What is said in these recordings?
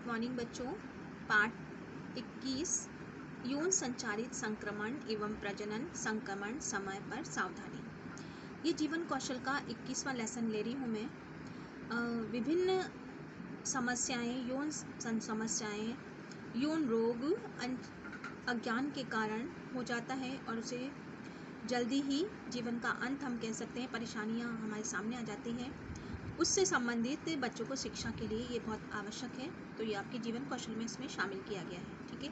Good morning बच्चों। पाठ 21 यौन संचारित संक्रमण एवं प्रजनन संक्रमण समय पर सावधानी। ये जीवन कौशल का 21वां लेसन ले रही हूँ मैं। विभिन्न समस्याएं, यौन समस्याएं, यौन रोग अज्ञान के कारण हो जाता है और उसे जल्दी ही जीवन का अंत हम कह सकते हैं, परेशानियां हमारे सामने आ जाती हैं। उससे संबंधित बच्चों को शिक्षा के लिए ये बहुत आवश्यक है, तो ये आपके जीवन कौशल में इसमें शामिल किया गया है। ठीक है।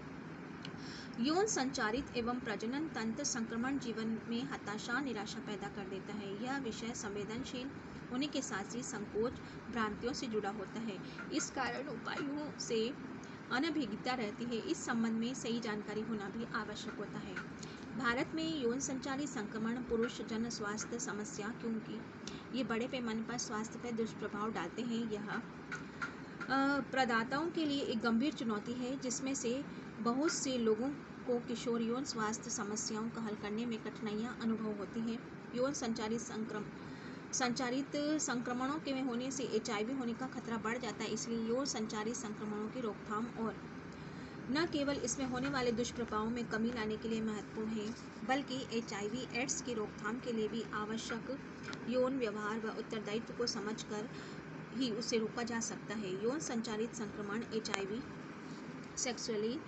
यौन संचारित एवं प्रजनन तंत्र संक्रमण जीवन में हताशा, निराशा पैदा कर देता है। यह विषय संवेदनशील होने के साथ ही संकोच, भ्रांतियों से जुड़ा होता है। इस कारण उपायों से अनभिज्ञता रहती है। इस संबंध में सही जानकारी होना भी आवश्यक होता है। भारत में यौन संचारित संक्रमण पुरुष जन स्वास्थ्य समस्या, क्योंकि ये बड़े पैमाने पर स्वास्थ्य पर दुष्प्रभाव डालते हैं। यह प्रदाताओं के लिए एक गंभीर चुनौती है, जिसमें से बहुत से लोगों को किशोर यौन स्वास्थ्य समस्याओं का हल करने में कठिनाइयां अनुभव होती हैं। यौन संचारित संक्रमणों के होने से HIV होने का खतरा बढ़ जाता है। इसलिए यौन संचारित संक्रमणों की रोकथाम और न केवल इसमें होने वाले दुष्प्रभावों में कमी लाने के लिए महत्वपूर्ण है, बल्कि HIV एड्स की रोकथाम के लिए भी आवश्यक यौन व्यवहार व उत्तरदायित्व को समझकर ही उसे रोका जा सकता है। यौन संचारित संक्रमण HIV सेक्सुअली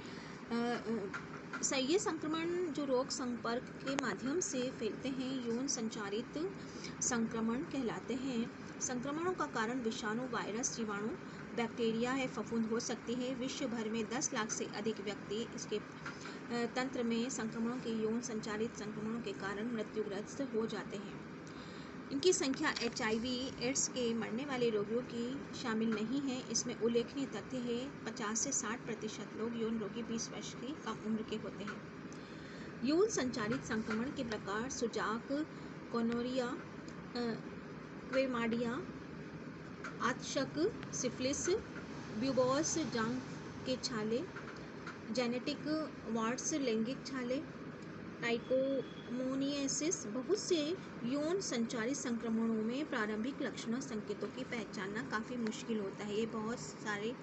ये संक्रमण जो रोग संपर्क के माध्यम से फैलते हैं, यौन संचारित संक्रमण कहलाते हैं। संक्रमणों का कारण विषाणु, वायरस, जीवाणु, बैक्टीरिया है, फफूंद हो सकती है। विश्व भर में 10 लाख से अधिक व्यक्ति इसके तंत्र में संक्रमणों के यौन संचारित संक्रमणों के कारण मृत्युग्रस्त हो जाते हैं। इनकी संख्या HIV एड्स के मरने वाले रोगियों की शामिल नहीं है। इसमें उल्लेखनीय तथ्य है 50 से 60% लोग यौन रोगी 20 वर्ष की कम उम्र के होते हैं। यौन संचारित संक्रमण के प्रकार सुजाक, गोनोरिया, क्लेमाइडिया, आतशक, सिफिलिस, ब्यूबोस, जांघ के छाले, जेनेटिक वार्ड्स, लैंगिक छाले, ट्राइकोमोनियासिस। बहुत से यौन संचारित संक्रमणों में प्रारंभिक लक्षणों संकेतों की पहचानना काफ़ी मुश्किल होता है। ये बहुत सारे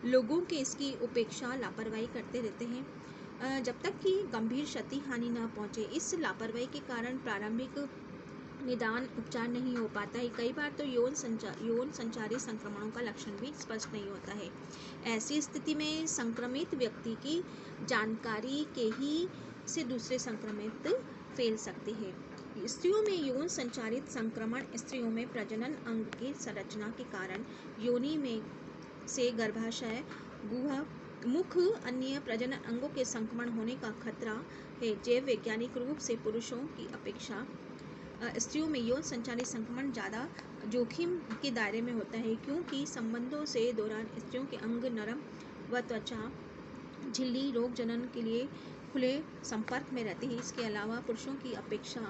लोगों के इसकी उपेक्षा, लापरवाही करते रहते हैं जब तक कि गंभीर क्षति हानि न पहुंचे। इस लापरवाही के कारण प्रारंभिक निदान उपचार नहीं हो पाता है। कई बार तो यौन संचारित संक्रमणों का लक्षण भी स्पष्ट नहीं होता है। ऐसी स्थिति में संक्रमित व्यक्ति की जानकारी के ही से दूसरे संक्रमित फैल सकते हैं। स्त्रियों में यौन संचारित संक्रमण स्त्रियों में प्रजनन अंग की संरचना के कारण योनि में से गर्भाशय, गुहा, मुख, अन्य प्रजनन अंगों के संक्रमण होने का खतरा है। जैव वैज्ञानिक रूप से पुरुषों की अपेक्षा स्त्रियों में यौन संचारित संक्रमण ज़्यादा जोखिम के दायरे में होता है, क्योंकि संबंधों से दौरान स्त्रियों के अंग नरम व त्वचा झिल्ली रोग जनन के लिए खुले संपर्क में रहते हैं। इसके अलावा पुरुषों की अपेक्षा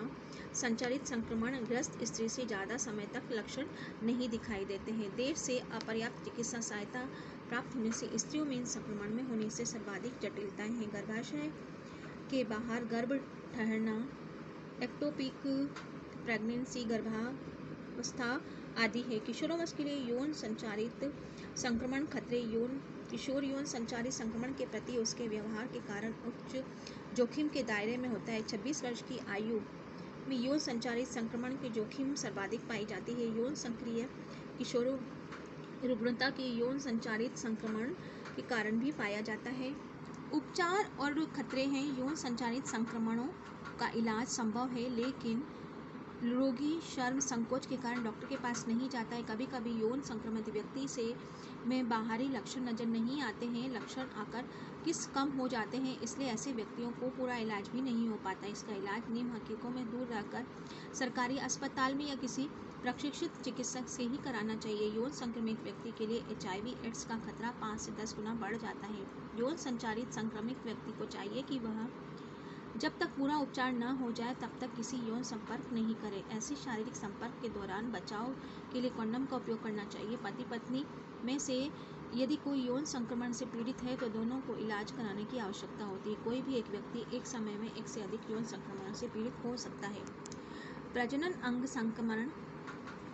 संचारित संक्रमण ग्रस्त स्त्री से ज़्यादा समय तक लक्षण नहीं दिखाई देते हैं। देर से अपर्याप्त चिकित्सा सहायता प्राप्त होने से स्त्रियों में इन संक्रमण में होने से सर्वाधिक जटिलताएं हैं। गर्भाशय के बाहर गर्भ ठहरना, एक्टोपिक प्रेगनेंसी, गर्भावस्था आदि है। किशोरावस्था के लिए यौन संचारित संक्रमण खतरे किशोर यौन संचारित संक्रमण के प्रति उसके व्यवहार के कारण उच्च जोखिम के दायरे में होता है। 26 वर्ष की आयु में यौन संचारित संक्रमण की जोखिम सर्वाधिक पाई जाती है। यौन सक्रिय किशोरों रुग्णता के यौन संचारित संक्रमण के कारण भी पाया जाता है। उपचार और खतरे हैं। यौन संचारित संक्रमणों का इलाज संभव है, लेकिन रोगी शर्म, संकोच के कारण डॉक्टर के पास नहीं जाता है। कभी कभी यौन संक्रमित व्यक्ति से में बाहरी लक्षण नजर नहीं आते हैं, लक्षण आकर कम हो जाते हैं, इसलिए ऐसे व्यक्तियों को पूरा इलाज भी नहीं हो पाता। इसका इलाज नीम हकीकों में दूर रहकर सरकारी अस्पताल में या किसी प्रशिक्षित चिकित्सक से ही कराना चाहिए। यौन संक्रमित व्यक्ति के लिए HIV एड्स का खतरा 5 से 10 गुना बढ़ जाता है। यौन संचारित संक्रमित व्यक्ति को चाहिए कि वह जब तक पूरा उपचार न हो जाए तब तक किसी यौन संपर्क नहीं करे। ऐसे शारीरिक संपर्क के दौरान बचाव के लिए कंडोम का उपयोग करना चाहिए। पति पत्नी में से यदि कोई यौन संक्रमण से पीड़ित है तो दोनों को इलाज कराने की आवश्यकता होती है। कोई भी एक व्यक्ति एक समय में एक से अधिक यौन संक्रमण से पीड़ित हो सकता है। प्रजनन अंग संक्रमण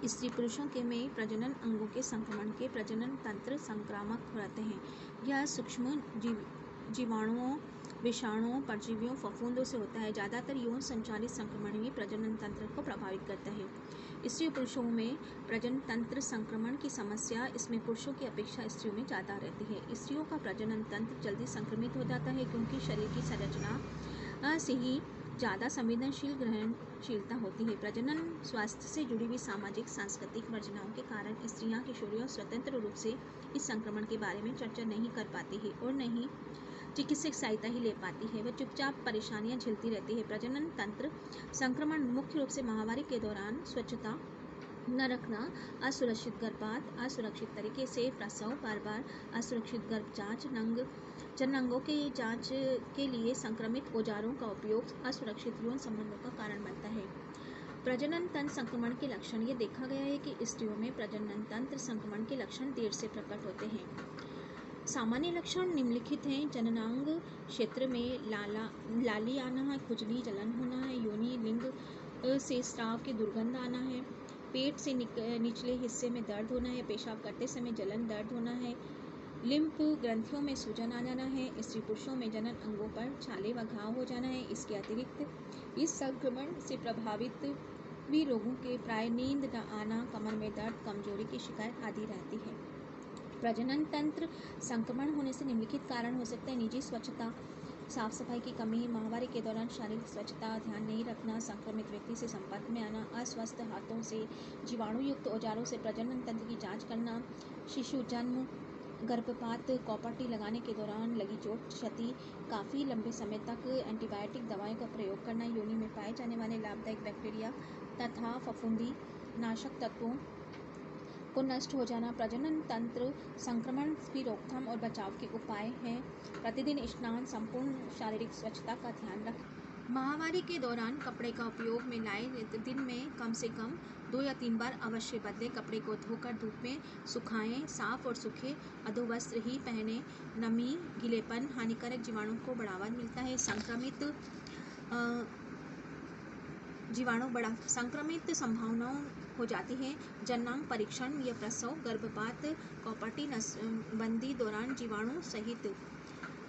स्त्री पुरुषों के में प्रजनन अंगों के संक्रमण के प्रजनन तंत्र संक्रामक रहते हैं। यह सूक्ष्म जीवाणुओं, विषाणुओं, परजीवियों, फफूंदों से होता है। ज़्यादातर यौन संचालित संक्रमण ही प्रजनन तंत्र को प्रभावित करता है। स्त्री पुरुषों में प्रजनन तंत्र संक्रमण की समस्या इसमें पुरुषों की अपेक्षा स्त्रियों में ज़्यादा रहती है। स्त्रियों का प्रजनन तंत्र जल्दी संक्रमित हो जाता है क्योंकि शरीर की संरचना से ही ज़्यादा संवेदनशील ग्रहणशीलता होती है। प्रजनन स्वास्थ्य से जुड़ी हुई सामाजिक सांस्कृतिक वर्जनाओं के कारण स्त्रियां किशोरियों स्वतंत्र रूप से इस संक्रमण के बारे में चर्चा नहीं कर पाती है और न ही चिकित्सक सहायता ही ले पाती है। वह चुपचाप परेशानियां झेलती रहती है। प्रजनन तंत्र संक्रमण मुख्य रूप से माहवारी के दौरान स्वच्छता न रखना, असुरक्षित गर्भपात, असुरक्षित तरीके से प्रसव, बार बार असुरक्षित गर्भ जांच, जन अंगों की जांच के लिए संक्रमित औजारों का उपयोग असुरक्षित यौन संबंधों का कारण बनता है। प्रजनन तंत्र संक्रमण के लक्षण। ये देखा गया है कि स्त्रियों में प्रजनन तंत्र संक्रमण के लक्षण देर से प्रकट होते हैं। सामान्य लक्षण निम्नलिखित हैं। जननांग क्षेत्र में लाली आना है, खुजली, जलन होना है, योनि लिंग से स्राव की दुर्गंध आना है, पेट से निचले हिस्से में दर्द होना है, पेशाब करते समय जलन, दर्द होना है, लिम्फ ग्रंथियों में सूजन आ जाना है, स्त्री पुरुषों में जनन अंगों पर छाले व घाव हो जाना है। इसके अतिरिक्त इस संक्रमण से प्रभावित भी लोगों के प्राय नींद न आना, कमर में दर्द, कमजोरी की शिकायत आदि रहती है। प्रजनन तंत्र संक्रमण होने से निम्नलिखित कारण हो सकते हैं। निजी स्वच्छता, साफ सफाई की कमी, माहवारी के दौरान शारीरिक स्वच्छता ध्यान नहीं रखना, संक्रमित व्यक्ति से संपर्क में आना, अस्वस्थ हाथों से जीवाणु युक्त औजारों से प्रजनन तंत्र की जांच करना, शिशु जन्म, गर्भपात, कॉपर्टी लगाने के दौरान लगी चोट, क्षति, काफ़ी लंबे समय तक एंटीबायोटिक दवाओं का प्रयोग करना, योनि में पाए जाने वाले लाभदायक बैक्टीरिया तथा फफूंदी नाशक तत्वों को नष्ट हो जाना। प्रजनन तंत्र संक्रमण की रोकथाम और बचाव के उपाय हैं। प्रतिदिन स्नान, संपूर्ण शारीरिक स्वच्छता का ध्यान रखें। माहवारी के दौरान कपड़े का उपयोग में लाए, दिन में कम से कम 2 या 3 बार अवश्य बदलें। कपड़े को धोकर धूप में सुखाएं। साफ और सूखे अधोवस्त्र ही पहने। नमी, गीलेपन हानिकारक जीवाणु को बढ़ावा मिलता है। संक्रमित संभावनाओं हो जाती है। जननांग परीक्षण या प्रसव, गर्भपात, कॉपर्टी नसबंदी दौरान जीवाणु सहित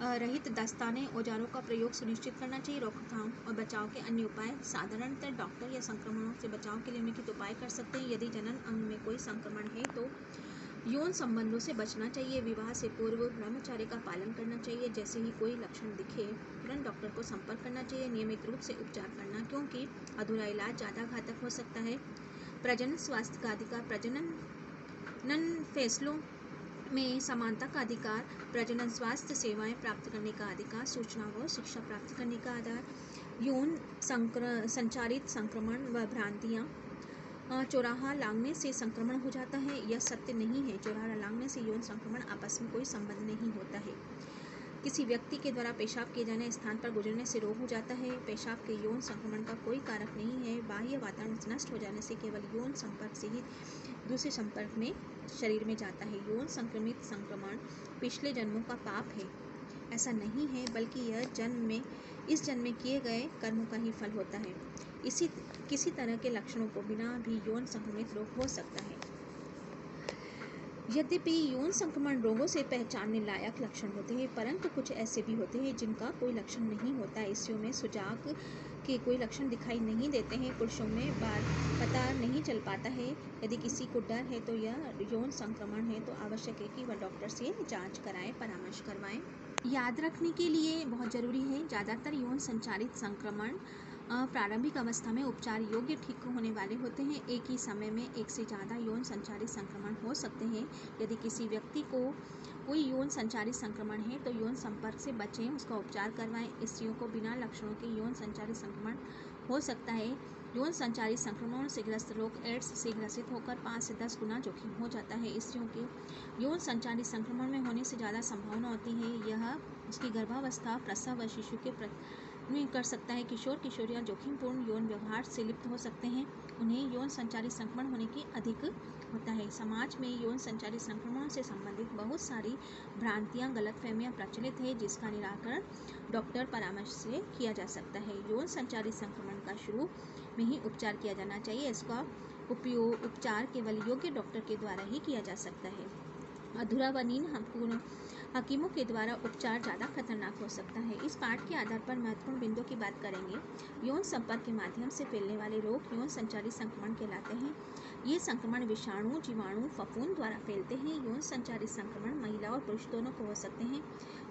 रहित दस्ताने औजारों का प्रयोग सुनिश्चित करना चाहिए। रोकथाम और बचाव के अन्य उपाय। साधारणतः डॉक्टर या संक्रमणों से बचाव के लिए निम्नलिखित उपाय कर सकते हैं। यदि जनन अंग में कोई संक्रमण है तो यौन संबंधों से बचना चाहिए। विवाह से पूर्व ब्रह्मचर्य का पालन करना चाहिए। जैसे ही कोई लक्षण दिखे तुरंत डॉक्टर को संपर्क करना चाहिए। नियमित रूप से उपचार करना, क्योंकि अधूरा इलाज ज़्यादा घातक हो सकता है। प्रजनन स्वास्थ्य का अधिकार। प्रजनन फैसलों में समानता का अधिकार, प्रजनन स्वास्थ्य सेवाएं प्राप्त करने का अधिकार, सूचना व शिक्षा प्राप्त करने का आधार, यौन संचारित संक्रमण व भ्रांतियाँ। चौराहा लांघने से संक्रमण हो जाता है, यह सत्य नहीं है। चौराहा लांघने से यौन संक्रमण आपस में कोई संबंध नहीं होता है। किसी व्यक्ति के द्वारा पेशाब किए जाने स्थान पर गुजरने से रोग हो जाता है। पेशाब के यौन संक्रमण का कोई कारक नहीं है। बाह्य वातावरण नष्ट हो जाने से केवल यौन संपर्क से ही दूसरे संपर्क में शरीर में जाता है। यौन संक्रमित संक्रमण पिछले जन्मों का पाप है, ऐसा नहीं है, बल्कि यह इस जन्म में किए गए कर्मों का ही फल होता है। किसी तरह के लक्षणों को बिना भी यौन संक्रमित रोग हो सकता है। यद्यपि यौन संक्रमण रोगों से पहचानने लायक लक्षण होते हैं, परंतु कुछ ऐसे भी होते हैं जिनका कोई लक्षण नहीं होता। स्त्रियों में सुजाग के कोई लक्षण दिखाई नहीं देते हैं। पुरुषों में बार पता नहीं चल पाता है। यदि किसी को डर है तो यह यौन संक्रमण है, तो आवश्यक है कि वह डॉक्टर से जांच कराएं, परामर्श करवाएं। याद रखने के लिए बहुत ज़रूरी है, ज़्यादातर यौन संचारित संक्रमण प्रारंभिक अवस्था में उपचार योग्य ठीक होने वाले होते हैं। एक ही समय में एक से ज़्यादा यौन संचारित संक्रमण हो सकते हैं। यदि किसी व्यक्ति को कोई यौन संचारित संक्रमण है तो यौन संपर्क से बचें, उसका उपचार करवाएं। स्त्रियों को बिना लक्षणों के यौन संचारित संक्रमण हो सकता है। यौन संचारित संक्रमण से ग्रस्त लोग एड्स से ग्रसित होकर 5 से 10 गुना जोखिम हो जाता है। स्त्रियों के यौन संचारित संक्रमण में होने से ज़्यादा संभावना होती है। यह उसकी गर्भावस्था, प्रसव व शिशु के में कर सकता है। किशोर किशोरियाँ जोखिमपूर्ण यौन व्यवहार से लिप्त हो सकते हैं, उन्हें यौन संचारित संक्रमण होने की अधिक होता है। समाज में यौन संचारित संक्रमण से संबंधित बहुत सारी भ्रांतियाँ, गलतफहमियाँ प्रचलित है, जिसका निराकरण डॉक्टर परामर्श से किया जा सकता है। यौन संचारित संक्रमण का शुरू में ही उपचार किया जाना चाहिए। इसका उपचार केवल योग्य डॉक्टर के द्वारा ही किया जा सकता है। अधूरावनीन हकीमों के द्वारा उपचार ज़्यादा खतरनाक हो सकता है। इस पाठ के आधार पर महत्वपूर्ण बिंदुओं की बात करेंगे। यौन संपर्क के माध्यम से फैलने वाले रोग यौन संचारी संक्रमण कहलाते हैं। ये संक्रमण विषाणु, जीवाणु, फफूंद द्वारा फैलते हैं। यौन संचारी संक्रमण महिला और पुरुष दोनों को हो सकते हैं।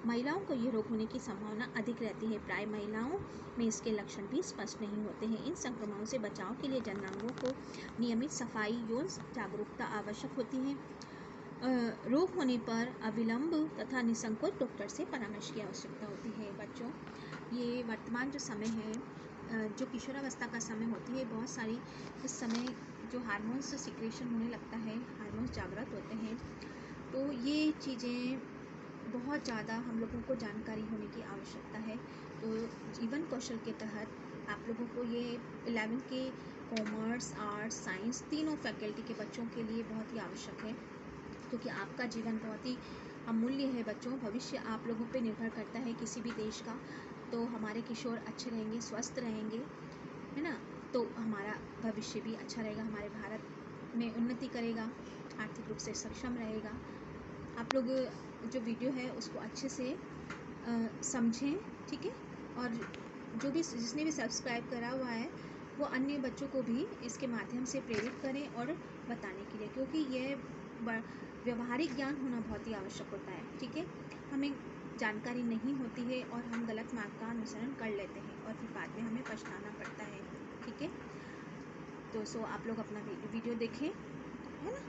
महिलाओं को ये रोग होने की संभावना अधिक रहती है। प्राय महिलाओं में इसके लक्षण भी स्पष्ट नहीं होते हैं। इन संक्रमणों से बचाव के लिए जननांगों को नियमित सफाई, यौन जागरूकता आवश्यक होती है। रोग होने पर अविलंब तथा निसंकोच डॉक्टर से परामर्श की आवश्यकता होती है। बच्चों, ये वर्तमान जो समय है, जो किशोरावस्था का समय होती है, बहुत सारी इस समय जो हार्मोन्स सिक्रेशन होने लगता है, हार्मोन्स जागृत होते हैं, तो ये चीज़ें बहुत ज़्यादा हम लोगों को जानकारी होने की आवश्यकता है। तो जीवन कौशल के तहत आप लोगों को ये 11th के कॉमर्स, आर्ट्स, साइंस तीनों फैकल्टी के बच्चों के लिए बहुत ही आवश्यक है, क्योंकि आपका जीवन बहुत ही अमूल्य है बच्चों। भविष्य आप लोगों पे निर्भर करता है किसी भी देश का। तो हमारे किशोर अच्छे रहेंगे, स्वस्थ रहेंगे, है ना, तो हमारा भविष्य भी अच्छा रहेगा, हमारे भारत में उन्नति करेगा, आर्थिक रूप से सक्षम रहेगा। आप लोग जो वीडियो है उसको अच्छे से समझें, ठीक है, और जो भी जिसने भी सब्सक्राइब करा हुआ है वो अन्य बच्चों को भी इसके माध्यम से प्रेरित करें और बताने के लिए, क्योंकि यह व्यवहारिक ज्ञान होना बहुत ही आवश्यक होता है। ठीक है, हमें जानकारी नहीं होती है और हम गलत मार्ग का अनुसरण कर लेते हैं और फिर बाद में हमें पछताना पड़ता है। ठीक है, तो आप लोग अपना वीडियो देखें, है ना।